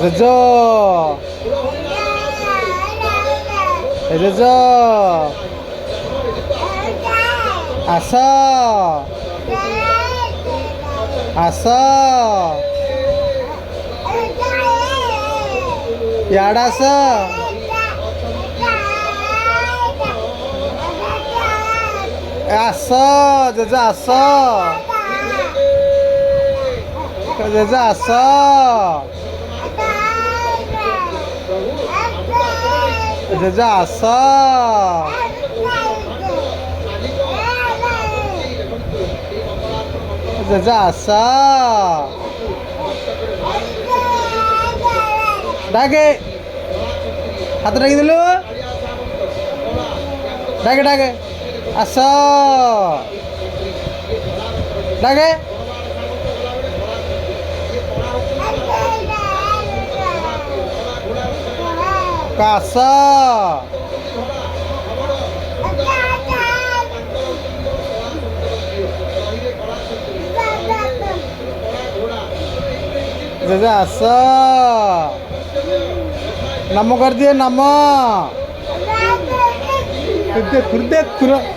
রেজো রেজো আস আস ইয়াড় আস আস JJ আস JJ আস JJ আস JJ আস ডাকে হাতে ডাকি দিলু ডাকে ডাকে আস ডাকে কাস जैसे आस नम कर दिए नम खुद खुद